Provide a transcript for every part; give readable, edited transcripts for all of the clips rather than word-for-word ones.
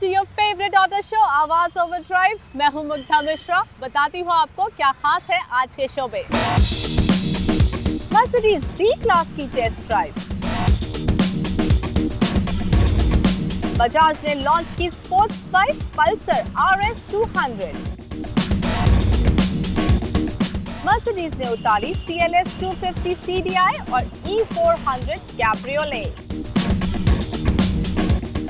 To your favourite auto show Awaaz overdrive. मैं हूं मुग्धा मिश्रा। बताती हूं आपको क्या खास है आज के शो में। मर्सिडीज B-क्लास की टेस्ट ड्राइव, बजाज ने लॉन्च की sports bike Pulsar RS 200, Mercedes ने उतारी CLS 250 CDI और E400 कैब्रियोले,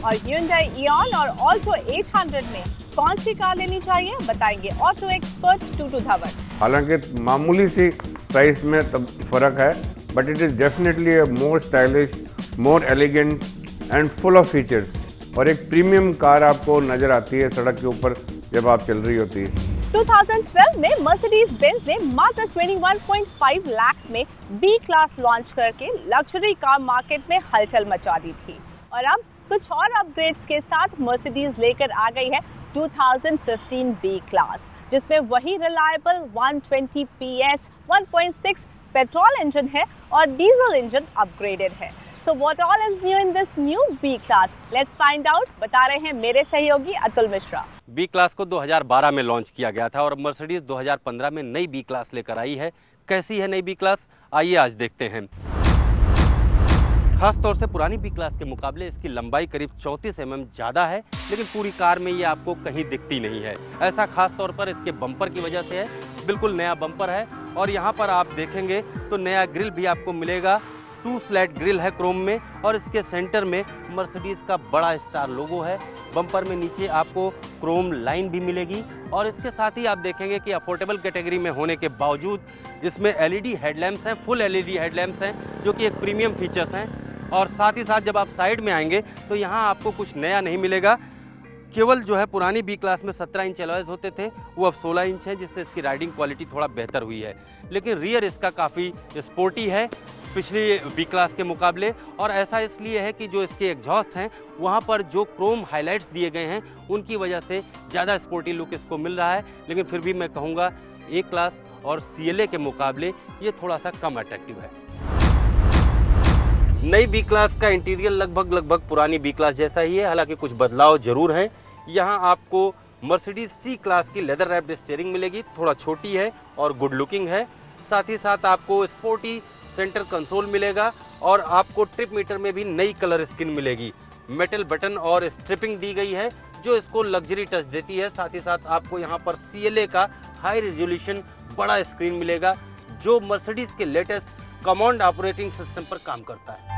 और Hyundai Eon और Alto 800 में कौन सी कार लेनी चाहिए बताएंगे ऑटो एक्सपर्ट टूटू धवन। हालांकि मामूली सी प्राइस में तब फर्क है, but it is definitely a more stylish, more elegant and full of features, और एक प्रीमियम कार आपको नजर आती है सड़क के ऊपर जब आप चल रही होती है। 2012 में मर्सिडीज बेंज ने मात्र 21.5 लाख में B-क्लास लॉन्च करके लग्जरी कार मार्केट में हलचल मचा दी थी, और अब कुछ और अपग्रेड्स के साथ मर्सिडीज लेकर आ गई है 2015 B-क्लास, जिसमें वही रिलायबल 120 PS 1.6 पेट्रोल इंजन है और डीजल इंजन अपग्रेडेड है। So what all is new in this new B-क्लास? Let's find out, बता रहे हैं मेरे सहयोगी अतुल मिश्रा। B-क्लास को 2012 में लॉन्च किया गया था और मर्सिडीज 2015 में नई B-क्लास लेकर आई है। कैसी है नई B-क्लास, आइए आज देखते हैं। खास तौर से पुरानी B-क्लास के मुकाबले इसकी लंबाई करीब 34 mm ज़्यादा है, लेकिन पूरी कार में ये आपको कहीं दिखती नहीं है। ऐसा खास तौर पर इसके बम्पर की वजह से है। बिल्कुल नया बम्पर है और यहाँ पर आप देखेंगे तो नया ग्रिल भी आपको मिलेगा। 2 स्लैट ग्रिल है क्रोम में, और इसके सेंटर में मर्सिडीज का बड़ा स्टार लोगो है। बम्पर में नीचे आपको क्रोम लाइन भी मिलेगी, और इसके साथ ही आप देखेंगे कि अफोर्डेबल कैटेगरी में होने के बावजूद इसमें LED हेडलैम्प्स हैं, फुल LED हेडलैम्प्स हैं, जो कि एक प्रीमियम फीचर्स हैं। और साथ ही साथ जब आप साइड में आएंगे तो यहाँ आपको कुछ नया नहीं मिलेगा। केवल जो है पुरानी B-क्लास में 17 इंच अलॉयज होते थे, वो अब 16 इंच हैं, जिससे इसकी राइडिंग क्वालिटी थोड़ा बेहतर हुई है। लेकिन रियर इसका काफ़ी स्पोर्टी है पिछली B-क्लास के मुकाबले, और ऐसा इसलिए है कि जो इसके एग्जॉस्ट हैं वहाँ पर जो क्रोम हाइलाइट्स दिए गए हैं उनकी वजह से ज़्यादा स्पोर्टी लुक इसको मिल रहा है। लेकिन फिर भी मैं कहूँगा A-क्लास और CLA के मुकाबले ये थोड़ा सा कम अट्रैक्टिव है। नई B-क्लास का इंटीरियर लगभग पुरानी B-क्लास जैसा ही है, हालांकि कुछ बदलाव जरूर हैं। यहाँ आपको मर्सिडीज C-क्लास की लेदर रैप्ड स्टीयरिंग मिलेगी, थोड़ा छोटी है और गुड लुकिंग है। साथ ही साथ आपको स्पोर्टी सेंटर कंसोल मिलेगा, और आपको ट्रिप मीटर में भी नई कलर स्कीन मिलेगी। मेटल बटन और स्ट्रिपिंग दी गई है जो इसको लग्जरी टच देती है। साथ ही साथ आपको यहाँ पर CLA का हाई रेजोल्यूशन बड़ा स्क्रीन मिलेगा, जो मर्सिडीज के लेटेस्ट कमांड ऑपरेटिंग सिस्टम पर काम करता है।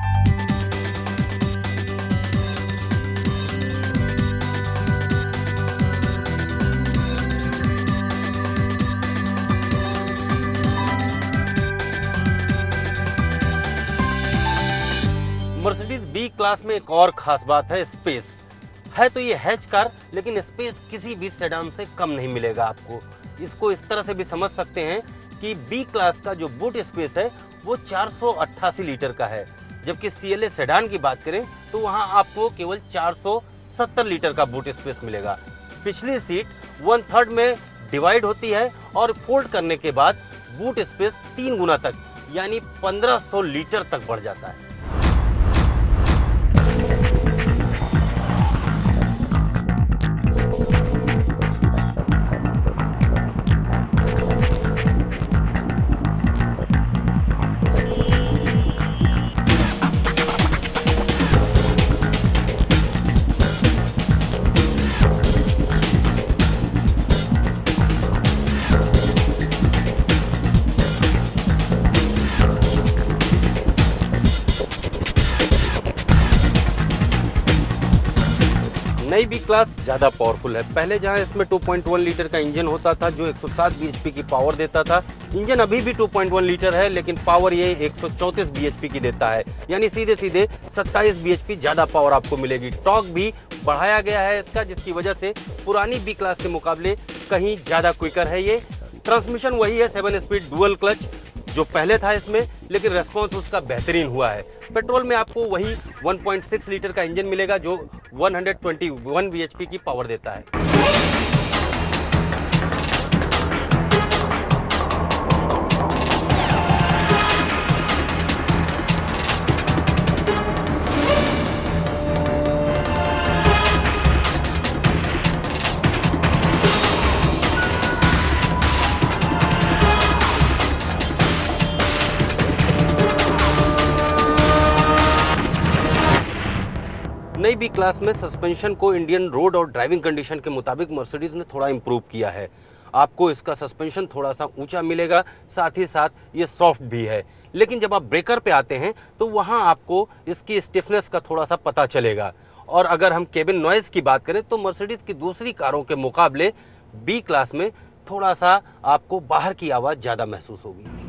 मर्सिडीज B-क्लास में एक और खास बात है स्पेस। है तो ये हैच कार, लेकिन स्पेस किसी भी सेडान से कम नहीं मिलेगा आपको। इसको इस तरह से भी समझ सकते हैं कि B-क्लास का जो बूट स्पेस है वो 488 लीटर का है, जबकि CLA सेडान की बात करें तो वहां आपको केवल 470 लीटर का बूट स्पेस मिलेगा। पिछली सीट 1/3 में डिवाइड होती है, और फोल्ड करने के बाद बूट स्पेस 3 गुना तक यानी 1500 लीटर तक बढ़ जाता है। नई B-क्लास ज़्यादा पावरफुल है। पहले जहां इसमें 2.1 लीटर का इंजन होता था जो 107 bhp की पावर देता था, इंजन अभी भी 2.1 लीटर है, लेकिन पावर ये 134 bhp की देता है, यानी सीधे सीधे 27 bhp ज़्यादा पावर आपको मिलेगी। टॉर्क भी बढ़ाया गया है इसका, जिसकी वजह से पुरानी B-क्लास के मुकाबले कहीं ज़्यादा क्विकर है ये। ट्रांसमिशन वही है 7 स्पीड डुअल क्लच जो पहले था इसमें, लेकिन रेस्पॉन्स उसका बेहतरीन हुआ है। पेट्रोल में आपको वही 1.6 लीटर का इंजन मिलेगा जो 121 bhp की पावर देता है। क्लास में सस्पेंशन को इंडियन रोड और ड्राइविंग कंडीशन के मुताबिक मर्सिडीज ने थोड़ा इम्प्रूव किया है। आपको इसका सस्पेंशन थोड़ा सा ऊंचा मिलेगा, साथ ही साथ ये सॉफ्ट भी है। लेकिन जब आप ब्रेकर पे आते हैं तो वहाँ आपको इसकी स्टिफनेस का थोड़ा सा पता चलेगा। और अगर हम केबिन नॉइज़ की बात करें तो मर्सिडीज की दूसरी कारों के मुकाबले बी क्लास में थोड़ा सा आपको बाहर की आवाज़ ज़्यादा महसूस होगी।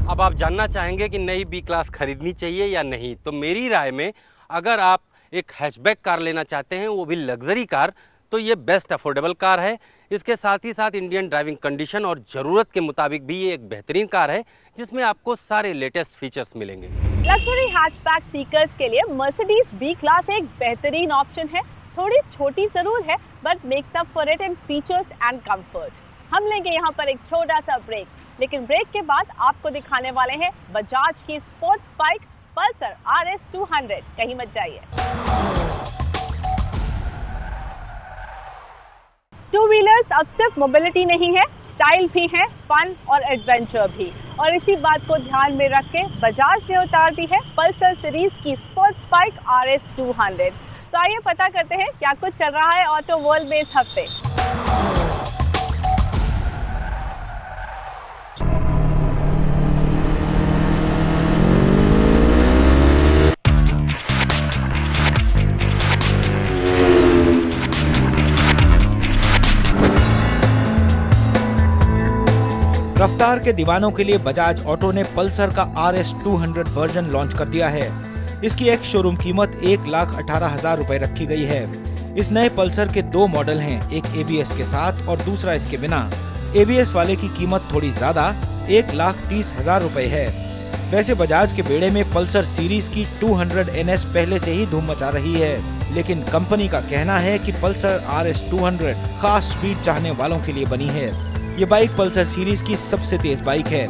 अब आप जानना चाहेंगे कि नई बी क्लास खरीदनी चाहिए या नहीं, तो मेरी राय में अगर आप एक हैचबैक कार लेना चाहते हैं, वो भी लग्जरी कार, तो ये बेस्ट अफोर्डेबल कार है। इसके साथ ही साथ इंडियन ड्राइविंग कंडीशन और ज़रूरत के मुताबिक भी ये एक बेहतरीन कार है जिसमें आपको सारे लेटेस्ट फीचर्स मिलेंगे। लग्जरी हैचबैक सीकर्स के लिए मर्सिडीज बी क्लास एक बेहतरीन ऑप्शन है। थोड़ी छोटी जरूर है but makes up for it in features and comfort. हम लेंगे यहाँ पर एक छोटा सा ब्रेक, लेकिन ब्रेक के बाद आपको दिखाने वाले हैं बजाज की स्पोर्ट्स बाइक पल्सर RS 200। कहीं मत जाइए। टू व्हीलर्स अब सिर्फ मोबिलिटी नहीं है, स्टाइल भी है, फन और एडवेंचर भी। और इसी बात को ध्यान में रख के बजाज ने उतार दी है पल्सर सीरीज की स्पोर्ट्स बाइक RS 200। तो आइए पता करते हैं क्या कुछ चल रहा है ऑटो वर्ल्ड में इस हफ्ते। रफ्तार के दीवानों के लिए बजाज ऑटो ने पल्सर का RS 200 वर्जन लॉन्च कर दिया है। इसकी एक शोरूम कीमत 1,18,000 रुपए रखी गई है। इस नए पल्सर के दो मॉडल हैं, एक ABS के साथ और दूसरा इसके बिना। ABS वाले की कीमत थोड़ी ज्यादा 1,30,000 रुपए है। वैसे बजाज के बेड़े में पल्सर सीरीज की 200 NS पहले से ही धूम मचा रही है, लेकिन कंपनी का कहना है कि पल्सर RS 200 खास स्पीड चाहने वालों के लिए बनी है। ये बाइक पल्सर सीरीज की सबसे तेज बाइक है।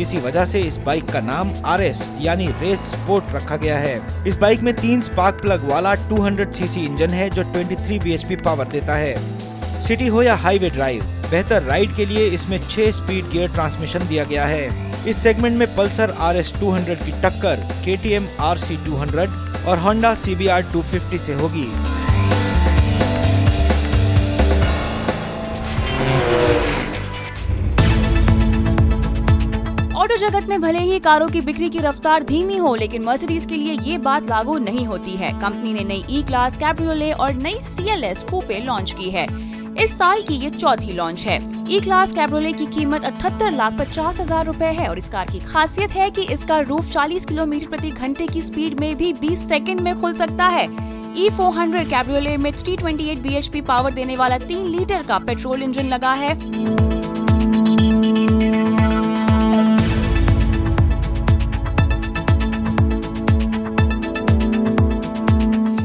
इसी वजह से इस बाइक का नाम RS यानी रेस स्पोर्ट रखा गया है। इस बाइक में 3 स्पार्क प्लग वाला 200 सीसी इंजन है जो 23 bhp पावर देता है। सिटी हो या हाईवे ड्राइव, बेहतर राइड के लिए इसमें 6 स्पीड गियर ट्रांसमिशन दिया गया है। इस सेगमेंट में पल्सर RS 200 की टक्कर KTM RC 200 और होंडा CBR 250 से होगी। ऑटो जगत में भले ही कारों की बिक्री की रफ्तार धीमी हो, लेकिन मर्सिडीज के लिए ये बात लागू नहीं होती है। कंपनी ने नई E क्लास कैब्रियोले और नई CLS कूपे लॉन्च की है। इस साल की ये चौथी लॉन्च है। E क्लास कैब्रियोले की कीमत 78,50,000 रुपए है और इस कार की खासियत है कि इसका रूफ 40 किलोमीटर प्रति घंटे की स्पीड में भी 20 सेकंड में खुल सकता है। E400 कैब्रियोले में 328 bhp पावर देने वाला 3 लीटर का पेट्रोल इंजन लगा है।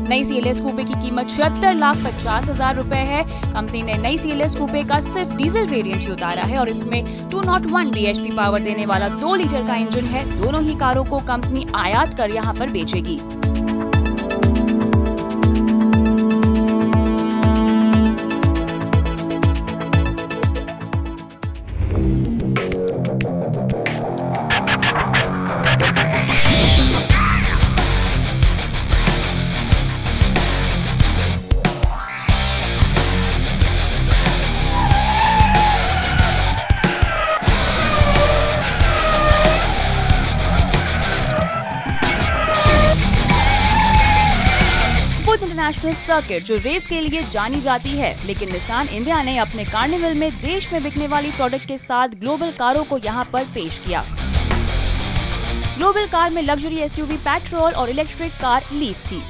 नई CLS कूपे की कीमत 76,50,000 रुपए है। कंपनी ने नई CLS कूपे का सिर्फ डीजल वेरिएंट ही उतारा है और इसमें 201 bhp पावर देने वाला 2 लीटर का इंजन है। दोनों ही कारों को कंपनी आयात कर यहां पर बेचेगी। इंटरनेशनल सर्किट जो रेस के लिए जानी जाती है, लेकिन निसान इंडिया ने अपने कार्निवल में देश में बिकने वाली प्रोडक्ट के साथ ग्लोबल कारों को यहां पर पेश किया। ग्लोबल कार में लग्जरी SUV पेट्रोल और इलेक्ट्रिक कार लीफ थी।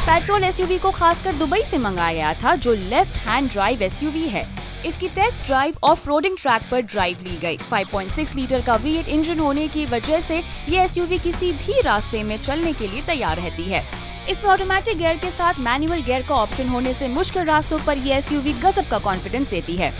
पेट्रोल SUV को खासकर दुबई से मंगाया गया था, जो लेफ्ट हैंड ड्राइव SUV है। इसकी test drive off roading track पर ड्राइव ली गई। 5.6 लीटर का V8 इंजन होने की वजह से ये SUV किसी भी रास्ते में चलने के लिए तैयार रहती है। इसमें ऑटोमेटिक गियर के साथ मैनुअल गियर का ऑप्शन होने से मुश्किल रास्तों पर ये SUV गजब का कॉन्फिडेंस देती है।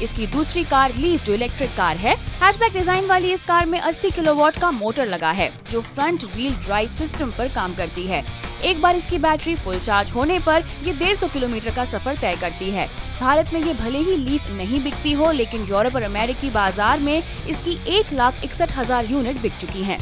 इसकी दूसरी कार लीफ जो इलेक्ट्रिक कार है। हैचबैक डिजाइन वाली इस कार में 80 किलोवाट का मोटर लगा है जो फ्रंट व्हील ड्राइव सिस्टम पर काम करती है। एक बार इसकी बैटरी फुल चार्ज होने पर ये 150 किलोमीटर का सफर तय करती है। भारत में ये भले ही लीफ नहीं बिकती हो, लेकिन यूरोप और अमेरिकी बाजार में इसकी 1,61,000 यूनिट बिक चुकी हैं।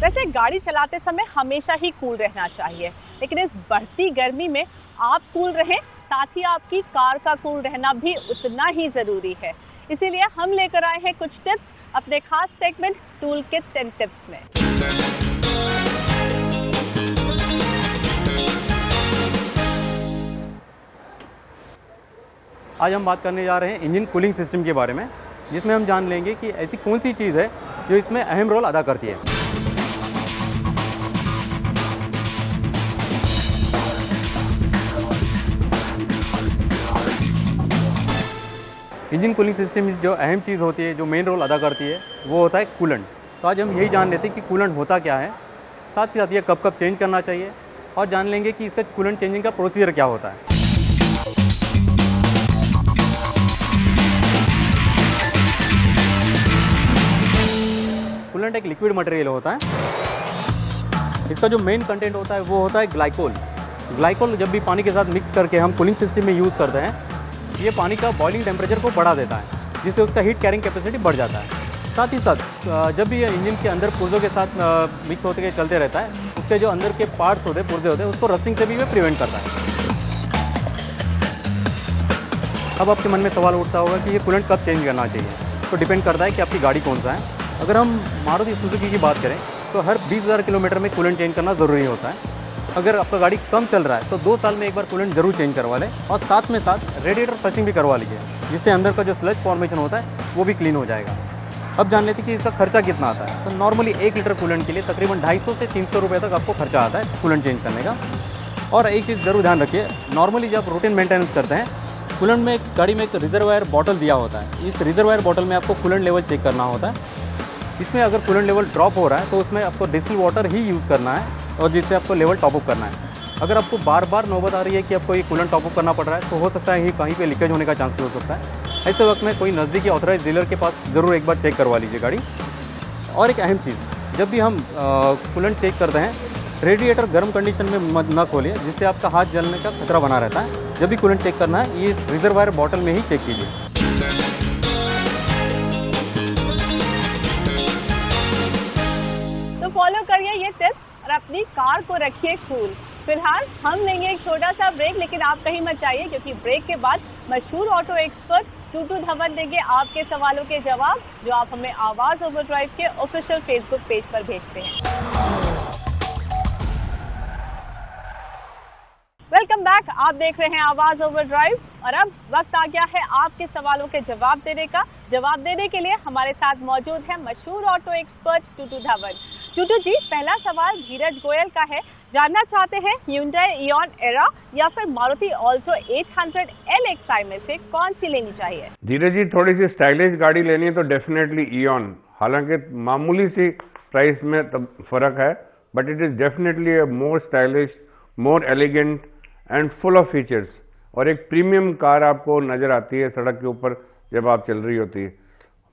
वैसे गाड़ी चलाते समय हमेशा ही कूल रहना चाहिए, लेकिन इस बढ़ती गर्मी में आप कूल रहें, साथ ही आपकी कार का कूल रहना भी उतना ही जरूरी है। इसीलिए हम लेकर आए हैं कुछ टिप्स अपने खास सेगमेंट टूल किट 10 टिप्स में। आज हम बात करने जा रहे हैं इंजन कूलिंग सिस्टम के बारे में, जिसमें हम जान लेंगे कि ऐसी कौन सी चीज़ है जो इसमें अहम रोल अदा करती है। इंजन कूलिंग सिस्टम में जो अहम चीज़ होती है, जो मेन रोल अदा करती है, वो होता है कूलेंट। तो आज हम यही जान लेते हैं कि कूलेंट होता क्या है, साथ ही साथ ये कब कब चेंज करना चाहिए, और जान लेंगे कि इसका कूलेंट चेंजिंग का प्रोसीजर क्या होता है। कूलेंट एक लिक्विड मटेरियल होता है। इसका जो मेन कंटेंट होता है वो होता है ग्लाइकोल। ग्लाइकोल जब भी पानी के साथ मिक्स करके हम कूलिंग सिस्टम में यूज़ करते हैं, ये पानी का बॉइलिंग टेम्परेचर को बढ़ा देता है, जिससे उसका हीट कैरिंग कैपेसिटी बढ़ जाता है। साथ ही साथ जब भी ये इंजन के अंदर पुर्जों के साथ मिक्स होते के चलते रहता है, उसके जो अंदर के पार्ट्स होते हैं, पुर्जे होते हैं, उसको रस्टिंग से भी ये प्रिवेंट करता है। अब आपके मन में सवाल उठता होगा कि ये कूलेंट कब चेंज करना चाहिए। तो डिपेंड करता है कि आपकी गाड़ी कौन सा है। अगर हम मारुति सुजुकी की बात करें तो हर 20,000 किलोमीटर में कूलेंट चेंज करना ज़रूरी होता है। अगर आपका गाड़ी कम चल रहा है तो 2 साल में एक बार कूलेंट जरूर चेंज करवा लें, और साथ में साथ रेडिएटर फ्लशिंग भी करवा लीजिए, जिससे अंदर का जो स्लज फॉर्मेशन होता है वो भी क्लीन हो जाएगा। अब जान लेते हैं कि इसका खर्चा कितना आता है। तो नॉर्मली 1 लीटर कूलेंट के लिए तकरीबन 250 से 300 रुपये तक आपको खर्चा आता है कूलेंट चेंज करने का। और एक चीज़ ज़रूर ध्यान रखिए, नॉर्मली जब रूटीन मेंटेनेंस करते हैं, कूलेंट में गाड़ी में एक रिजर्वायर बॉटल दिया होता है। इस रिजर्वायर बॉटल में आपको कूलेंट लेवल चेक करना होता है। इसमें अगर कूलेंट लेवल ड्रॉप हो रहा है तो उसमें आपको डिस्टिल वाटर ही यूज़ करना है, और जिससे आपको लेवल टॉपअप करना है। अगर आपको बार बार नौबत आ रही है कि आपको ये कूलेंट टॉपअप करना पड़ रहा है, तो हो सकता है कहीं पे लीकेज होने का चांसेस हो सकता है। ऐसे वक्त में कोई नज़दीकी ऑथराइज डीलर के पास ज़रूर एक बार चेक करवा लीजिए गाड़ी। और एक अहम चीज़, जब भी हम कूलेंट चेक करते हैं, रेडिएटर गर्म कंडीशन में मत न खोलिए, जिससे आपका हाथ जलने का खतरा बना रहता है। जब भी कूलेंट चेक करना है, ये रिजर्वायर बॉटल में ही चेक कीजिए। फॉलो करिए ये टिप्स और अपनी कार को रखिए कूल। फिलहाल हम लेंगे एक छोटा सा ब्रेक, लेकिन आप कहीं मत जाइए, क्योंकि ब्रेक के बाद मशहूर ऑटो एक्सपर्ट टूटू धवन देंगे आपके सवालों के जवाब, जो आप हमें आवाज ओवरड्राइव के ऑफिशियल फेसबुक पेज पर भेजते हैं। वेलकम बैक, आप देख रहे हैं आवाज ओवरड्राइव, और अब वक्त आ गया है आपके सवालों के जवाब देने का। जवाब देने के लिए हमारे साथ मौजूद है मशहूर ऑटो एक्सपर्ट टूटू धवन। टूटू जी, पहला सवाल धीरज गोयल का है, जानना चाहते हैं Hyundai Eon एरा या फिर मारुति ऑल्टो 800 LXi में से कौन सी लेनी चाहिए? धीरज जी, थोड़ी सी स्टाइलिश गाड़ी लेनी है तो डेफिनेटली Eon। हालांकि मामूली सी प्राइस में तब फर्क है, but it is definitely a more stylish, more elegant and full of features, और एक प्रीमियम कार आपको नजर आती है सड़क के ऊपर जब आप चल रही होती है।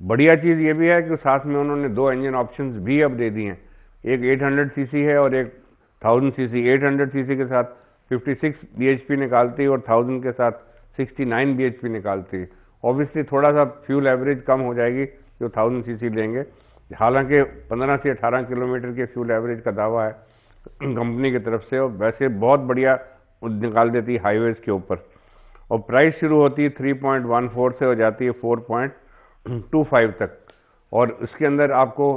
बढ़िया चीज़ ये भी है कि साथ में उन्होंने 2 इंजन ऑप्शंस भी अब दे दिए हैं, एक 800 सीसी है और एक 1000 सीसी। 800 सीसी के साथ 56 bhp निकालती है और 1000 के साथ 69 bhp निकालती है। ऑब्वियसली थोड़ा सा फ्यूल एवरेज कम हो जाएगी जो 1000 सीसी लेंगे, हालांकि 15 से 18 किलोमीटर के फ्यूल एवरेज का दावा है कंपनी की तरफ से, और वैसे बहुत बढ़िया निकाल देती है हाईवेज के ऊपर। और प्राइस शुरू होती है 3.14 से हो जाती है 4.25 तक, और उसके अंदर आपको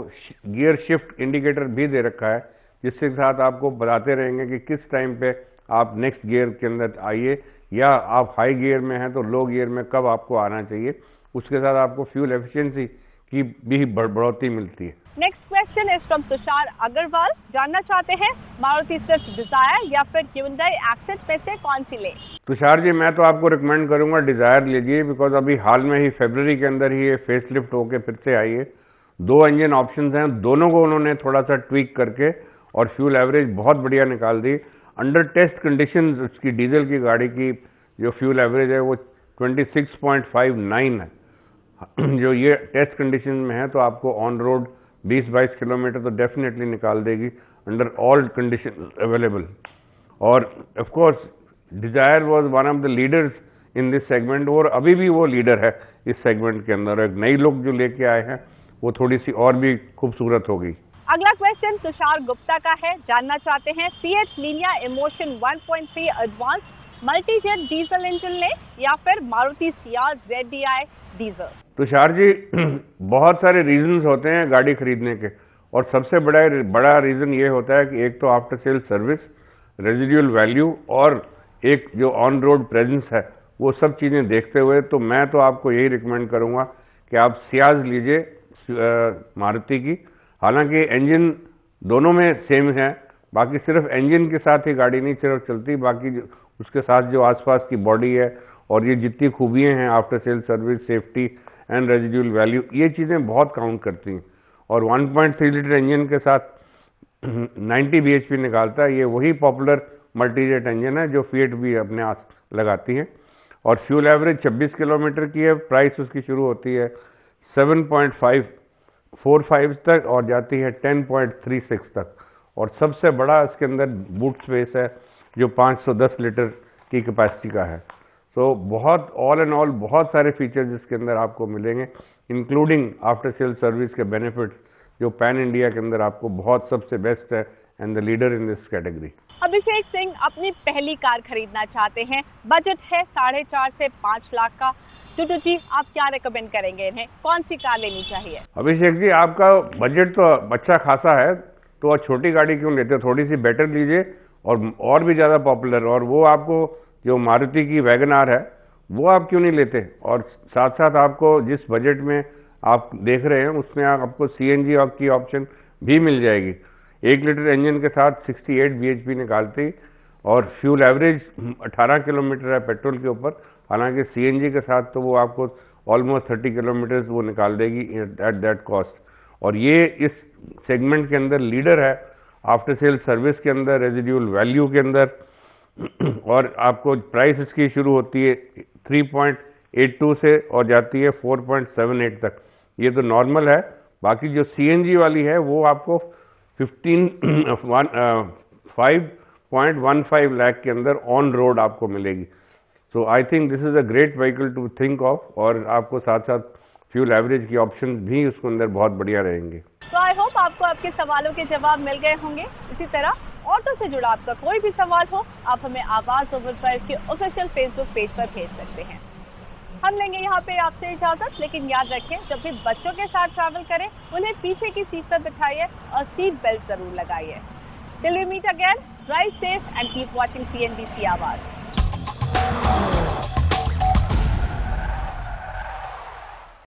गियर शिफ्ट इंडिकेटर भी दे रखा है, जिसके साथ आपको बताते रहेंगे कि किस टाइम पे आप नेक्स्ट गियर के अंदर आइए, या आप हाई गियर में हैं तो लो गियर में कब आपको आना चाहिए। उसके साथ आपको फ्यूल एफिशिएंसी की भी बढ़ोतरी मिलती है। Next question is from Tushar Agarwal, जानना चाहते हैं मारुति स्विफ्ट डिजायर या फिर Hyundai Accent में से कौन सी ले? तुषार जी, मैं तो आपको रिकमेंड करूंगा डिजायर लीजिए, बिकॉज अभी हाल में ही फरवरी के अंदर ही ये फेसलिफ्ट होके फिर से आई है। 2 इंजन ऑप्शंस हैं, दोनों को उन्होंने थोड़ा सा ट्वीक करके और फ्यूल एवरेज बहुत बढ़िया निकाल दी। अंडर टेस्ट कंडीशंस उसकी डीजल की गाड़ी की जो फ्यूल एवरेज है वो 26.59 है। जो ये टेस्ट कंडीशन में है तो आपको ऑन रोड 20-22 किलोमीटर तो डेफिनेटली निकाल देगी अंडर ऑल कंडीशन अवेलेबल। और of course Dzire was one of the leaders in this segment, और अभी भी वो लीडर है इस सेगमेंट के अंदर। एक नई लुक जो लेके आए हैं वो थोड़ी सी और भी खूबसूरत होगी। अगला क्वेश्चन तुषार गुप्ता का है, जानना चाहते हैं Fiat Linea Emotion 1.3 advance Multijet diesel engine ले या फिर Maruti Ciaz ZDI diesel. Tushar ji, बहुत सारे रीजंस होते हैं गाड़ी खरीदने के, और सबसे बड़ा रीजन ये होता है कि एक तो after sale service, residual value और एक जो ऑन रोड प्रेजेंस है, वो सब चीजें देखते हुए तो मैं तो आपको यही रिकमेंड करूंगा कि आप सियाज लीजिए मारुति की। हालांकि इंजन दोनों में सेम है, बाकी सिर्फ इंजन के साथ ही गाड़ी नहीं सिर्फ चलती, बाकी उसके साथ जो आसपास की बॉडी है और ये जितनी खूबियां हैं after sale service, safety and residual value, ये चीज़ें बहुत काउंट करती हैं। और 1.3 लीटर इंजन के साथ 90 bhp निकालता है। ये वही पॉपुलर मल्टीजेट इंजन है जो फिएट भी अपने आस लगाती है। और फ्यूल एवरेज 26 किलोमीटर की है। प्राइस उसकी शुरू होती है 7.45 तक और जाती है 10.36 तक। और सबसे बड़ा इसके अंदर बूट स्पेस है जो 510 लीटर की कैपेसिटी का है। तो बहुत ऑल एंड ऑल बहुत सारे फीचर्स इसके अंदर आपको मिलेंगे, इंक्लूडिंग आफ्टर सेल सर्विस के बेनिफिट्स जो पैन इंडिया के अंदर आपको बहुत सबसे बेस्ट है and the leader in this category. Abhishek Singh अपनी पहली कार खरीदना चाहते हैं, बजट है 4.5 से 5 लाख का। टुटू जी, आप क्या रेकमेंड करेंगे इन्हें, कौन सी कार लेनी चाहिए? अभिषेक जी, आपका बजट तो अच्छा खासा है, तो आप छोटी गाड़ी क्यों लेते हो? थोड़ी सी बेटर लीजिए और भी ज़्यादा पॉपुलर। और वो आपको जो मारुति की वैगन आर है वो आप क्यों नहीं लेते? और साथ साथ आपको जिस बजट में आप देख रहे हैं उसमें आपको CNG की ऑप्शन भी मिल जाएगी। 1 लीटर इंजन के साथ 68 bhp निकालती और फ्यूल एवरेज 18 किलोमीटर है पेट्रोल के ऊपर। हालांकि CNG के साथ तो वो आपको ऑलमोस्ट 30 किलोमीटर वो निकाल देगी एट दैट कॉस्ट। और ये इस सेगमेंट के अंदर लीडर है आफ्टर सेल सर्विस के अंदर, रेजिडुअल वैल्यू के अंदर। और आपको प्राइस इसकी शुरू होती है 3.82 से और जाती है 4.78 तक। ये तो नॉर्मल है। बाकी जो CNG वाली है वो आपको 5.15 लाख के अंदर ऑन रोड आपको मिलेगी। So I think this is a great vehicle to think of. और आपको साथ साथ फ्यूल एवरेज की ऑप्शन भी उसके अंदर बहुत बढ़िया रहेंगे। तो आई होप आपको आपके सवालों के जवाब मिल गए होंगे। इसी तरह ऑटो से जुड़ा आपका कोई भी सवाल हो, आप हमें आवाज ओवर प्राइस के ऑफिशियल फेसबुक पेज पर भेज सकते हैं। हम लेंगे यहाँ पे आपसे इजाजत, लेकिन याद रखें जब भी बच्चों के साथ ट्रैवल करें उन्हें पीछे की सीट पर बिठाइए और सीट बेल्ट जरूर लगाइए। Till we meet again, drive safe and keep watching CNBC आवाज।